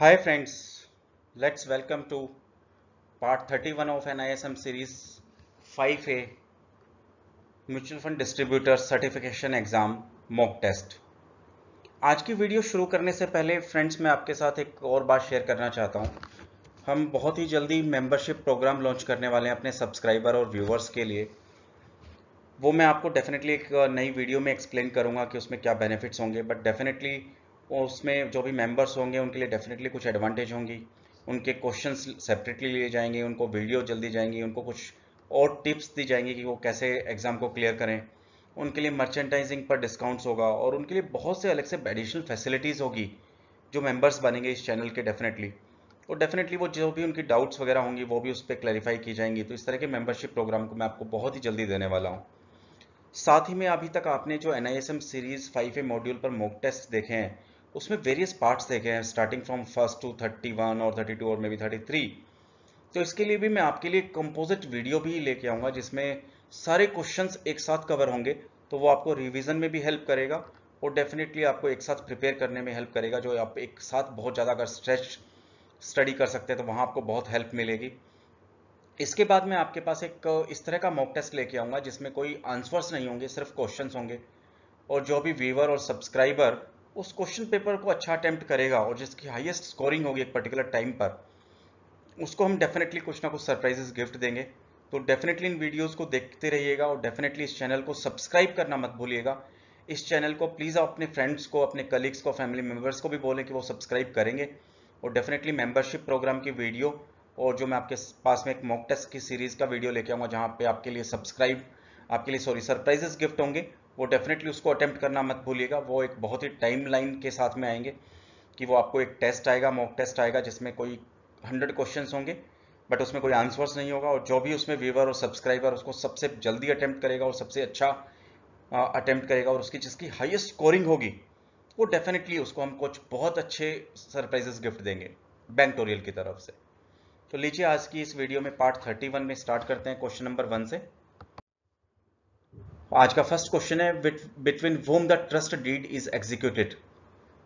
Hi friends, let's welcome to part 31 of NISM series 5A Mutual Fund Distributor Certification Exam Mock Test। आज की video शुरू करने से पहले फ्रेंड्स मैं आपके साथ एक और बात शेयर करना चाहता हूं। हम बहुत ही जल्दी मेंबरशिप प्रोग्राम लॉन्च करने वाले हैं अपने सब्सक्राइबर और व्यूवर्स के लिए। वो मैं आपको डेफिनेटली एक नई वीडियो में एक्सप्लेन करूंगा कि उसमें क्या बेनिफिट्स होंगे, बट डेफिनेटली उसमें जो भी मेंबर्स होंगे उनके लिए डेफिनेटली कुछ एडवांटेज होंगी। उनके क्वेश्चंस सेपरेटली लिए जाएंगे, उनको वीडियो जल्दी जाएंगी, उनको कुछ और टिप्स दी जाएंगी कि वो कैसे एग्जाम को क्लियर करें। उनके लिए मर्चेंटाइजिंग पर डिस्काउंट्स होगा और उनके लिए बहुत से अलग से एडिशनल फैसिलिटीज़ होगी जो मेंबर्स बनेंगे इस चैनल के डेफिनेटली। और डेफिनेटली वो जो भी उनकी डाउट्स वगैरह होंगी वो भी उस पर क्लैरिफाई की जाएंगी। तो इस तरह के मेंबरशिप प्रोग्राम को मैं आपको बहुत ही जल्दी देने वाला हूँ। साथ ही में अभी तक आपने जो NISM सीरीज 5A मॉड्यूल पर मॉक टेस्ट देखे हैं उसमें वेरियस पार्ट्स देखे हैं, स्टार्टिंग फ्रॉम फर्स्ट टू 31 और 32 और मे बी 33। तो इसके लिए भी मैं आपके लिए कंपोजिट वीडियो भी लेके आऊंगा जिसमें सारे क्वेश्चंस एक साथ कवर होंगे। तो वो आपको रिवीजन में भी हेल्प करेगा और डेफिनेटली आपको एक साथ प्रिपेयर करने में हेल्प करेगा। जो आप एक साथ बहुत ज़्यादा अगर स्ट्रेच स्टडी कर सकते हैं तो वहाँ आपको बहुत हेल्प मिलेगी। इसके बाद मैं आपके पास एक इस तरह का मॉक टेस्ट लेके आऊंगा जिसमें कोई आंसर्स नहीं होंगे, सिर्फ क्वेश्चंस होंगे। और जो भी व्यूअर और सब्सक्राइबर उस क्वेश्चन पेपर को अच्छा अटेम्प्ट करेगा और जिसकी हाईएस्ट स्कोरिंग होगी एक पर्टिकुलर टाइम पर, उसको हम डेफिनेटली कुछ ना कुछ सरप्राइजेस गिफ्ट देंगे। तो डेफिनेटली इन वीडियोस को देखते रहिएगा और डेफिनेटली इस चैनल को सब्सक्राइब करना मत भूलिएगा। इस चैनल को प्लीज़ आप अपने फ्रेंड्स को, अपने कलीग्स को, फैमिली मेम्बर्स को भी बोलें कि वो सब्सक्राइब करेंगे। और डेफिनेटली मेंबरशिप प्रोग्राम की वीडियो और जो मैं आपके पास में एक मॉक टेस्ट की सीरीज़ का वीडियो लेके आऊँगा जहाँ पे आपके लिए सरप्राइजेस गिफ्ट होंगे, वो डेफिनेटली उसको अटेम्प्ट करना मत भूलिएगा। वो एक बहुत ही टाइम लाइन के साथ में आएंगे कि वो आपको एक टेस्ट आएगा, मॉक टेस्ट आएगा जिसमें कोई 100 क्वेश्चंस होंगे बट उसमें कोई आंसर्स नहीं होगा। और जो भी उसमें व्यूवर और सब्सक्राइबर उसको सबसे जल्दी अटेम्प्ट करेगा और सबसे अच्छा अटेम्प्ट करेगा और उसकी जिसकी हाईएस्ट स्कोरिंग होगी वो डेफिनेटली उसको हम कुछ बहुत अच्छे सरप्राइजेस गिफ्ट देंगे बैंकटोरियल की तरफ से। तो लीजिए आज की इस वीडियो में पार्ट 31 में स्टार्ट करते हैं क्वेश्चन नंबर 1 से। आज का फर्स्ट क्वेश्चन है, between whom the trust deed is executed.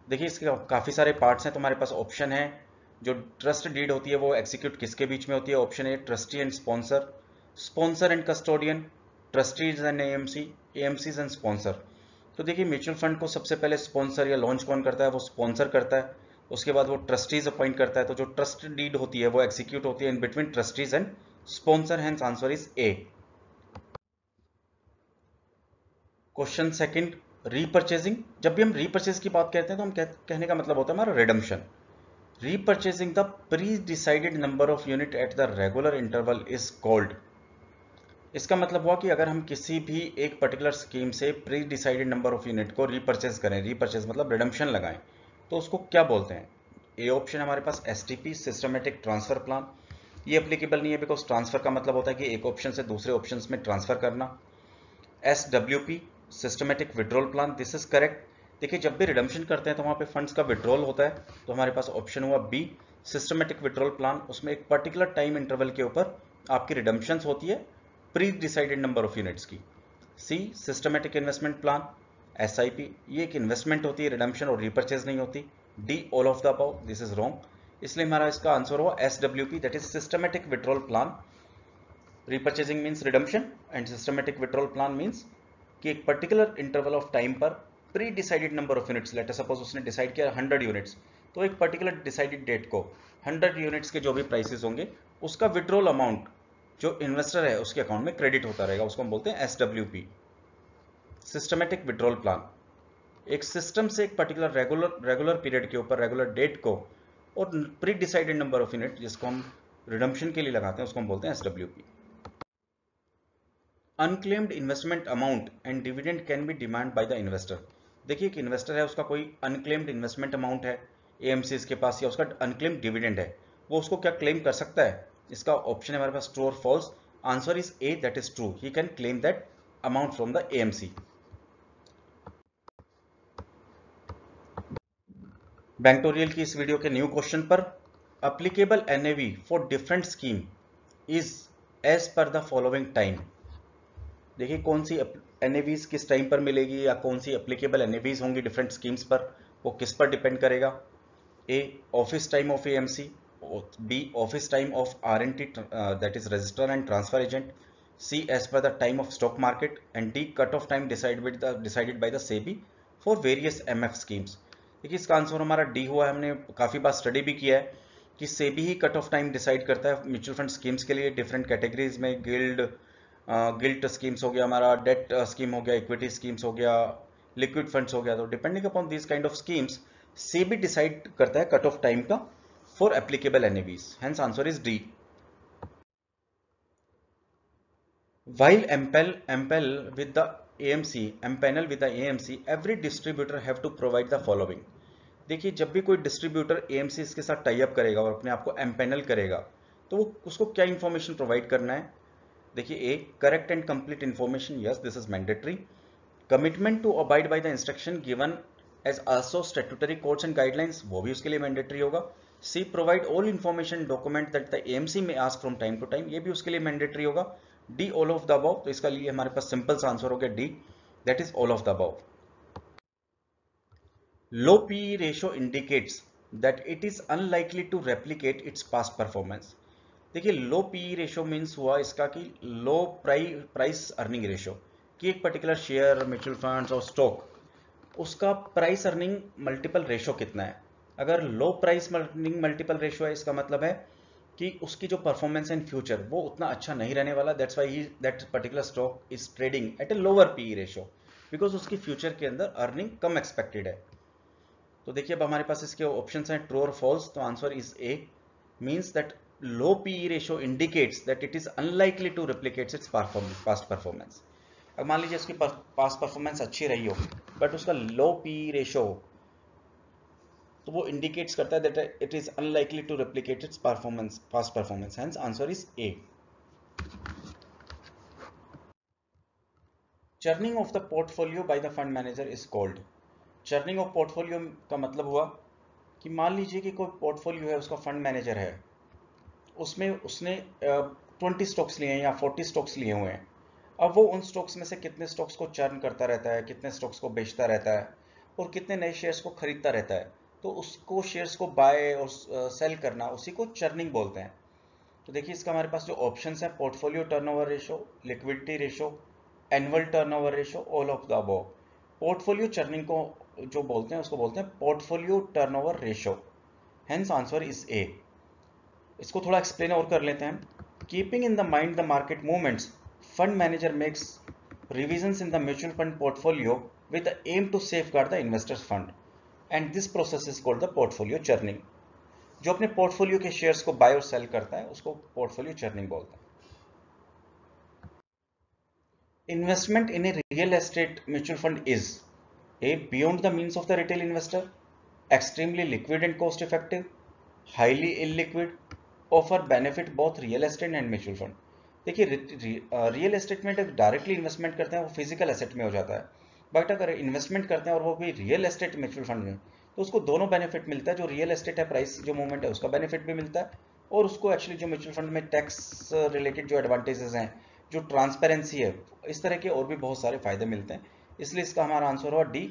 देखिए इसके काफ़ी सारे पार्ट्स हैं, तो हमारे पास ऑप्शन है जो ट्रस्ट डीड होती है वो एग्जीक्यूट किसके बीच में होती है। Option a trustee and sponsor, sponsor and custodian, trustees and AMC, AMCs and sponsor. तो देखिए म्यूचुअल फंड को सबसे पहले स्पॉन्सर या लॉन्च कौन करता है, वो स्पॉन्सर करता है। उसके बाद वो ट्रस्टीज अपॉइंट करता है। तो जो ट्रस्ट डीड होती है वो एग्जीक्यूट होती है in between trustees and sponsor, hence answer is A. Question second, repurchasing. जब भी हम रीपर्चेज की बात करते हैं तो हम कहने का मतलब होता है हमारा redemption. Repurchasing the pre-decided number of unit at the regular interval is called। इसका मतलब हुआ कि अगर हम किसी भी एक पर्टिकुलर स्कीम से pre decided number of unit को रीपर्चेज करें, रीपर्चेज मतलब रिडम्पशन लगाएं, तो उसको क्या बोलते हैं। ए ऑप्शन हमारे पास एसटीपी, सिस्टमेटिक ट्रांसफर प्लान। ये एप्लीकेबल नहीं है बिकॉज ट्रांसफर का मतलब होता है कि एक ऑप्शन से दूसरे ऑप्शन में ट्रांसफर करना। SWP, systematic withdrawal plan, this is correct. देखिए जब भी रिडम्पशन करते हैं तो वहाँ पे फंड्स का विड्रॉल होता है, तो हमारे पास ऑप्शन हुआ बी, सिस्टमेटिक विड्रॉल प्लान। उसमें एक पर्टिकुलर टाइम इंटरवल के ऊपर आपकी रिडम्पशंस होती है pre decided number of units की। सी, सिस्टमेटिक इन्वेस्टमेंट प्लान, SIP, ये एक इन्वेस्टमेंट होती है, रिडम्पशन और रीपर्चेज नहीं होती। D, all of the above, this is wrong. इसलिए हमारा इसका आंसर हुआ SWP, that is systematic withdrawal plan. Repurchasing means redemption and systematic withdrawal plan means कि एक पर्टिकुलर इंटरवल ऑफ टाइम पर pre decided number of units, let suppose उसने decide किया 100 units, तो एक पर्टिकुलर डिसाइडेड डेट को 100 units के जो भी प्राइसेस होंगे उसका विड्रॉल अमाउंट जो इन्वेस्टर है उसके अकाउंट में क्रेडिट होता रहेगा, उसको हम बोलते हैं SWP, सिस्टमेटिक विड्रॉल प्लान। एक सिस्टम से एक पर्टिकुलर रेगुलर पीरियड के ऊपर रेगुलर डेट को और pre decided number of unit जिसको हम रिडम्पशन के लिए लगाते हैं उसको हम बोलते हैं SWP। Unclaimed investment amount and dividend can be demand by the investor. देखिए एक इन्वेस्टर है, उसका कोई अनक्लेम्ड इन्वेस्टमेंट अमाउंट है एएमसीज के पास या उसका अनक्लेम्ड डिविडेंड है, वो उसको क्या क्लेम कर सकता है। इसका ऑप्शन है हमारे पास ट्रू और false. Answer is A, that is true, he can claim that amount from the AMC. Banktorial की इस वीडियो के न्यू क्वेश्चन पर, applicable NAV for different scheme is as per the following time. देखिए कौन सी एनएवीज किस time पर मिलेगी या कौन सी एप्लीकेबल एनएवीज होंगी डिफरेंट स्कीम्स पर, वो किस पर डिपेंड करेगा। A, office time of AMC. B, office time of RNT, that is register and transfer agent. C, as per the time of stock market. And D, cut-off time decided by the SEBI for various MF schemes. देखिए इसका answer हमारा D हुआ है। हमने काफ़ी बार study भी किया है कि सेबी ही कट ऑफ टाइम डिसाइड करता है म्यूचुअल फंड स्कीम्स के लिए डिफरेंट कैटेगरीज में। गिल्ट स्कीम्स हो गया, हमारा डेट स्कीम हो गया, इक्विटी स्कीम्स हो गया, लिक्विड फंड्स हो गया। तो depending upon this kind of schemes SEBI decide करता है कट ऑफ टाइम का for applicable NAVs. Hence answer is D. While MPEL with the AMC, MPanel with the AMC, every distributor have to provide the following. देखिए जब भी कोई distributor AMC के साथ tie up करेगा और अपने आप को MPanel करेगा तो वो उसको क्या इंफॉर्मेशन प्रोवाइड करना है? देखिए A, correct and complete information, yes this is mandatory. Commitment to abide by the instruction given as also statutory codes and guidelines, वो भी उसके लिए मैंडेटरी होगा। C, provide all information document that the AMC may ask from time to time, ये भी उसके लिए mandatory होगा। D, all of the above. तो इसका लिए हमारे पास सिंपल सा आंसर हो गया D, that is all of the above. Low PE ratio indicates that it is unlikely to replicate its past performance. देखिए लो PE रेशियो मीन्स हुआ इसका कि लो प्राइस अर्निंग रेशियो, कि एक पर्टिकुलर शेयर, म्यूचुअल फंड्स और stock, उसका price earning multiple ratio कितना है। अगर लो प्राइस अर्निंग मल्टीपल रेशियो है, इसका मतलब है कि उसकी जो परफॉर्मेंस इन फ्यूचर वो उतना अच्छा नहीं रहने वाला। That's why that particular stock is trading at a lower PE ratio, because उसकी फ्यूचर के अंदर अर्निंग कम एक्सपेक्टेड है। तो देखिए अब हमारे पास इसके ऑप्शंस हैं ट्रू और फॉल्स। तो answer is A, means that low PE ratio indicates that it is unlikely to replicate its past performance। अब मान लीजिए इसकी पास्ट परफॉर्मेंस अच्छी रही हो बट उसका लो PE रेशियो, तो वो इंडिकेट्स करता है that it is unlikely to replicate its performance, past performance. Hence answer is A. Churning of the portfolio by the fund manager is called. Churning of portfolio का मतलब हुआ कि मान लीजिए कि कोई पोर्टफोलियो है, उसका फंड मैनेजर है, उसमें उसने 20 स्टॉक्स लिए हैं या 40 स्टॉक्स लिए हुए हैं। अब वो उन स्टॉक्स में से कितने स्टॉक्स को चर्न करता रहता है, कितने स्टॉक्स को बेचता रहता है और कितने नए शेयर्स को खरीदता रहता है, तो उसको शेयर्स को बाय और सेल करना, उसी को चर्निंग बोलते हैं। तो देखिए इसका हमारे पास जो ऑप्शंस हैं, portfolio turnover ratio, liquidity ratio, annual turnover ratio, all of the above. Portfolio churning को जो बोलते हैं उसको बोलते हैं portfolio turnover ratio. Hence answer is A. इसको थोड़ा एक्सप्लेन और कर लेते हैं। Keeping in the mind the market movements, fund manager makes revisions in the mutual fund portfolio with the aim to safeguard the investors fund and this process is called the portfolio churning. जो अपने portfolio के shares को bye और cell करता है उसको portfolio churning बोलते हैं। Investment in a real estate mutual fund is a, beyond the means of the retail investor, extremely liquid and cost effective, highly illiquid, offer benefit both real estate and mutual fund. देखिए real estate में directly investment करते हैं वो physical asset में हो जाता है, but अगर इन्वेस्टमेंट करते हैं और वो भी रियल एस्टेट म्यूचुअल फंड में, तो उसको दोनों बेनिफिट मिलता है। जो रियल एस्टेट है, प्राइस जो मूवमेंट है उसका बेनिफिट भी मिलता है, और उसको एक्चुअली जो म्यूचुअल फंड में टैक्स रिलेटेड जो एडवांटेजेस हैं, जो ट्रांसपेरेंसी है, इस तरह के और भी बहुत सारे फायदे मिलते हैं। इसलिए इसका हमारा आंसर हुआ D,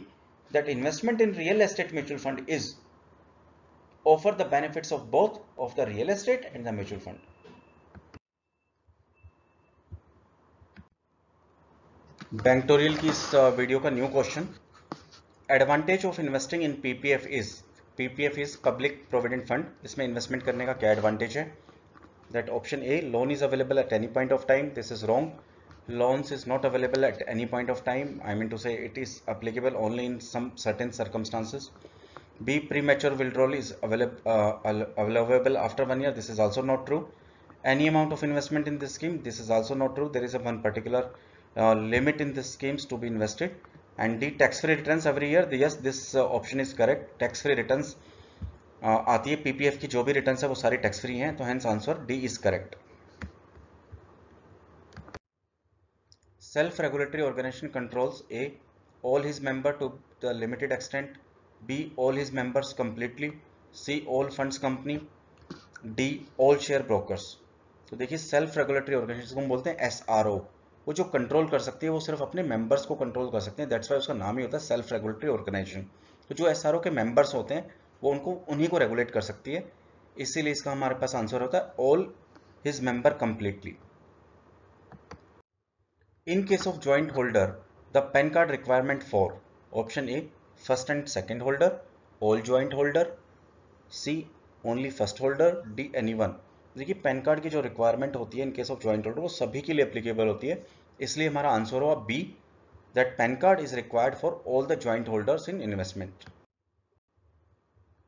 that investment in real estate mutual fund is offer the benefits of both of the real estate and the mutual fund. Banktorial की इस वीडियो का new question, advantage of investing in PPF is public provident fund. इसमें investment करने का क्या advantage है? That option A, loan is available at any point of time, this is wrong. Loans is not available at any point of time, I mean to say it is applicable only in some certain circumstances. B, premature withdrawal is available after 1 year. This is also not true. Any amount of investment in this scheme, this is also not true. There is a one particular limit in this schemes to be invested. And D, tax-free returns every year. Yes, this option is correct. Tax-free returns आती है, PPF की जो भी returns है वो सारी tax free हैं, तो hence answer D is correct. Self-regulatory organization controls A, all his member to the limited extent. B, all his members completely. C, all funds company. D, all share brokers. तो देखिए self regulatory organisation को हम बोलते हैं SRO। वो जो control कर सकती है वो सिर्फ अपने मेंबर्स को कंट्रोल कर सकते हैं, दैट्स वाई उसका नाम ही होता है सेल्फ रेगुलेटरी ऑर्गेनाइजेशन। तो जो SRO के मेंबर्स होते हैं वो उन्हीं को रेगुलेट कर सकती है, इसीलिए इसका हमारे पास आंसर होता है all his member completely. In case of joint holder the PAN card requirement for option A first and second holder, all joint holder, C only first holder, D anyone. देखिए PAN card की जो requirement होती है in case of joint holder वो सभी के लिए applicable होती है, इसलिए हमारा आंसर होगा B, that PAN card is required for all the joint holders in investment.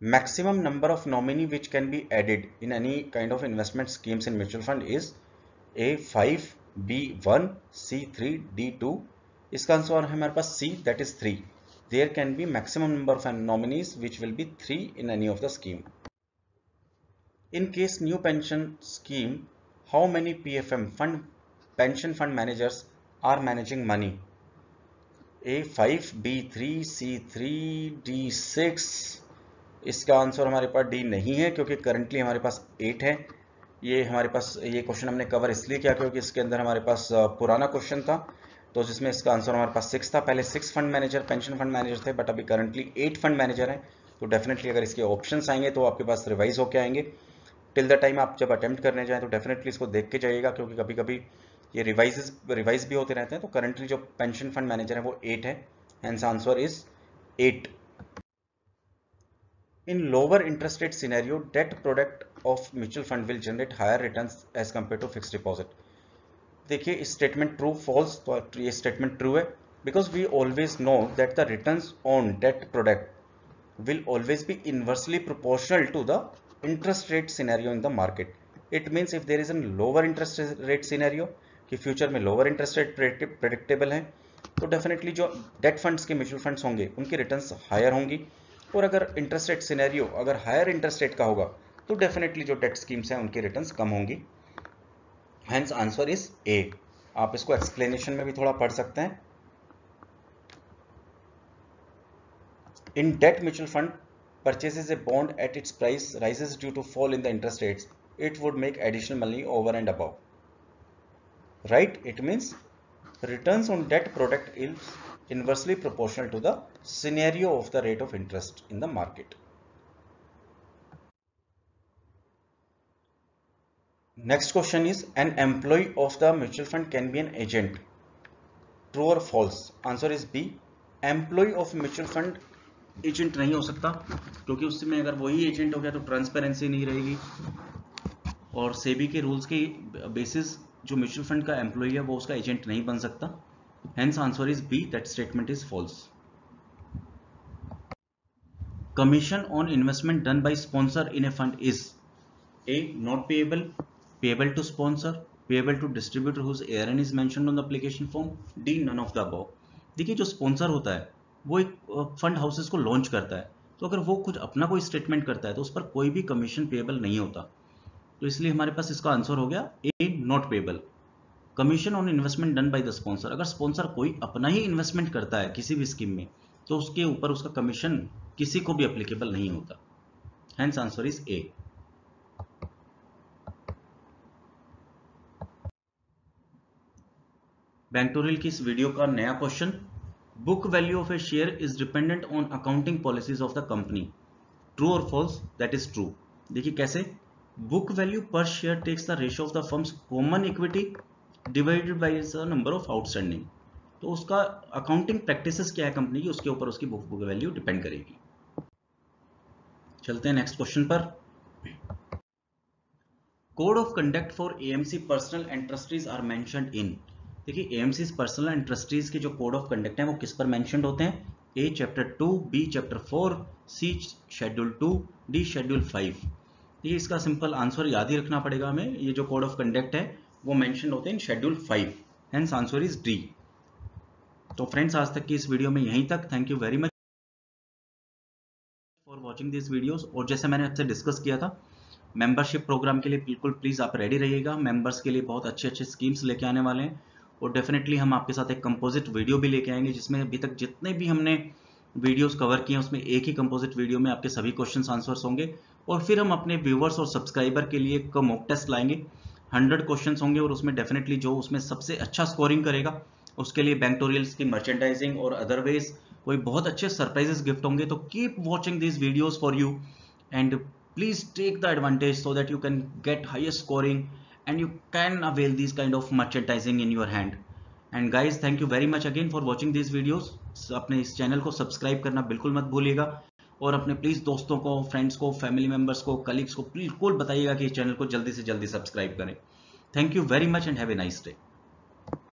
Maximum number of nominee which can be added in any kind of investment schemes in mutual fund is A 5, B 1, C 3, D 2। इसका answer है हमारे पास C, that is 3। There can be maximum number of nominees which will be 3 in any of the scheme. In case new pension scheme, how many PFM pension fund managers are managing money? A 5, B 3, C 3, D 6। इसका answer हमारे पास D नहीं है क्योंकि currently हमारे पास 8 है। ये हमारे पास ये क्वेश्चन हमने कवर इसलिए किया क्योंकि इसके अंदर हमारे पास पुराना क्वेश्चन था, तो जिसमें इसका आंसर हमारे पास 6 था। पहले 6 fund manager pension fund manager थे, बट अभी करंटली 8 फंड मैनेजर हैं। तो डेफिनेटली अगर इसके ऑप्शंस आएंगे तो आपके पास रिवाइज होके आएंगे। टिल द टाइम आप जब अटेम्प्ट करने जाएं तो डेफिनेटली इसको देख के जाइएगा, क्योंकि कभी कभी ये रिवाइज भी होते रहते हैं। तो करंटली जो पेंशन फंड मैनेजर है वो 8 है, hence answer is 8। In lower interest rate scenario, debt product of mutual fund will generate higher returns as compared to fixed deposit। देखिए स्टेटमेंट ट्रू फॉल्स, तो ये स्टेटमेंट ट्रू है, because we always know that the returns on debt product will always be inversely proportional to the interest rate scenario in the market. It means if there is an lower interest rate scenario कि future में lower interest rate predictable है, तो definitely जो debt funds के mutual funds होंगे उनकी returns higher होंगी। और अगर इंटरेस्ट रेट सिनेरियो अगर हायर इंटरेस्ट रेट का होगा तो डेफिनेटली जो डेट स्कीम्स हैं उनकी रिटर्न्स कम होंगी, हेंस आंसर इज ए। आप इसको एक्सप्लेनेशन में भी थोड़ा पढ़ सकते हैं। In debt mutual fund purchases a bond at its price rises due to fall in the interest rates, it would make additional money over and above, right. It means returns on debt product is inversely proportional to the scenario of the rate of interest in the market. Next question is, an employee of the mutual fund can be an agent, true or false? Answer is B, employee of mutual fund agent नहीं हो सकता, क्योंकि उसमें अगर वही agent हो गया तो ट्रांसपेरेंसी नहीं रहेगी, और सेबी के रूल्स के बेसिस जो म्यूचुअल फंड का एम्प्लॉई है वो उसका एजेंट नहीं बन सकता, hence answer is B, that statement is false. Commission on investment done by sponsor in a fund is A, not payable, payable to sponsor, payable to distributor whose ARN is mentioned on the application form, D, none of the above। देखिए जो sponsor होता है वो एक fund houses को launch करता है, तो अगर वो कुछ अपना कोई स्टेटमेंट करता है तो उस पर कोई भी कमीशन पेएबल नहीं होता, तो इसलिए हमारे पास इसका आंसर हो गया A, not payable. Commission on investment done by the sponsor, अगर स्पॉन्सर कोई अपना ही इन्वेस्टमेंट करता है किसी भी स्कीम में तो उसके ऊपर उसका कमीशन किसी को भी एप्लीकेबल नहीं होता, हेंस आंसर इज ए। बैंक्टोरियल की इस वीडियो का नया question, book value of a share is dependent on accounting policies of the company, true और फॉल्स? That is true. देखिए कैसे, book value per share takes the ratio of the firms common equity divided by the number of outstanding, तो उसका accounting practices क्या है company की, उसके ऊपर उसकी बुक वैल्यू डिपेंड करेगी। चलते हैं नेक्स्ट क्वेश्चन पर। Code of conduct for AMC personnel and trustees are mentioned in. देखिए एएमसी पर्सनल एंड ट्रस्टीज के जो कोड ऑफ कंडक्ट हैं वो किस पर मेंशन्ड होते हैं? A chapter 2, B chapter 4, C schedule 2, D schedule 5। ये इसका सिंपल आंसर याद ही रखना पड़ेगा हमें, ये जो कोड ऑफ कंडक्ट है वो मेंशन होते हैं इन schedule 5, hence answer is D. तो फ्रेंड्स आज तक की इस वीडियो में यहीं तक। Thank you very much for watching this videos. और जैसे मैंने आपसे डिस्कस किया था, मेंबरशिप प्रोग्राम के लिए बिल्कुल प्लीज आप रेडी रहिएगा। मेंबर्स के लिए बहुत अच्छे अच्छे स्कीम्स लेके आने वाले हैं, और डेफिनेटली हम आपके साथ एक कंपोजिट वीडियो भी लेके आएंगे जिसमें अभी तक जितने भी हमने वीडियोस कवर किए हैं उसमें एक ही कंपोजिट वीडियो में आपके सभी क्वेश्चंस आंसर्स होंगे। और फिर हम अपने व्यूवर्स और सब्सक्राइबर के लिए एक मॉक टेस्ट लाएंगे, 100 क्वेश्चंस होंगे, और उसमें डेफिनेटली जो उसमें सबसे अच्छा स्कोरिंग करेगा उसके लिए बैंक्टोरियल्स की मर्चेंडाइजिंग और अदरवाइज कोई बहुत अच्छे सरप्राइजेस गिफ्ट होंगे। तो keep watching these videos for you and please take the advantage so that you can get highest scoring and you can avail these kind of merchandising in your hand. And guys, thank you very much again for watching these videos. अपने इस channel को subscribe करना बिल्कुल मत भूलिएगा और अपने please दोस्तों को, फ्रेंड्स को, फैमिली मेंबर्स को, कलीग्स को बिल्कुल बताइएगा कि इस चैनल को जल्दी से जल्दी सब्सक्राइब करें। Thank you very much and have a nice day.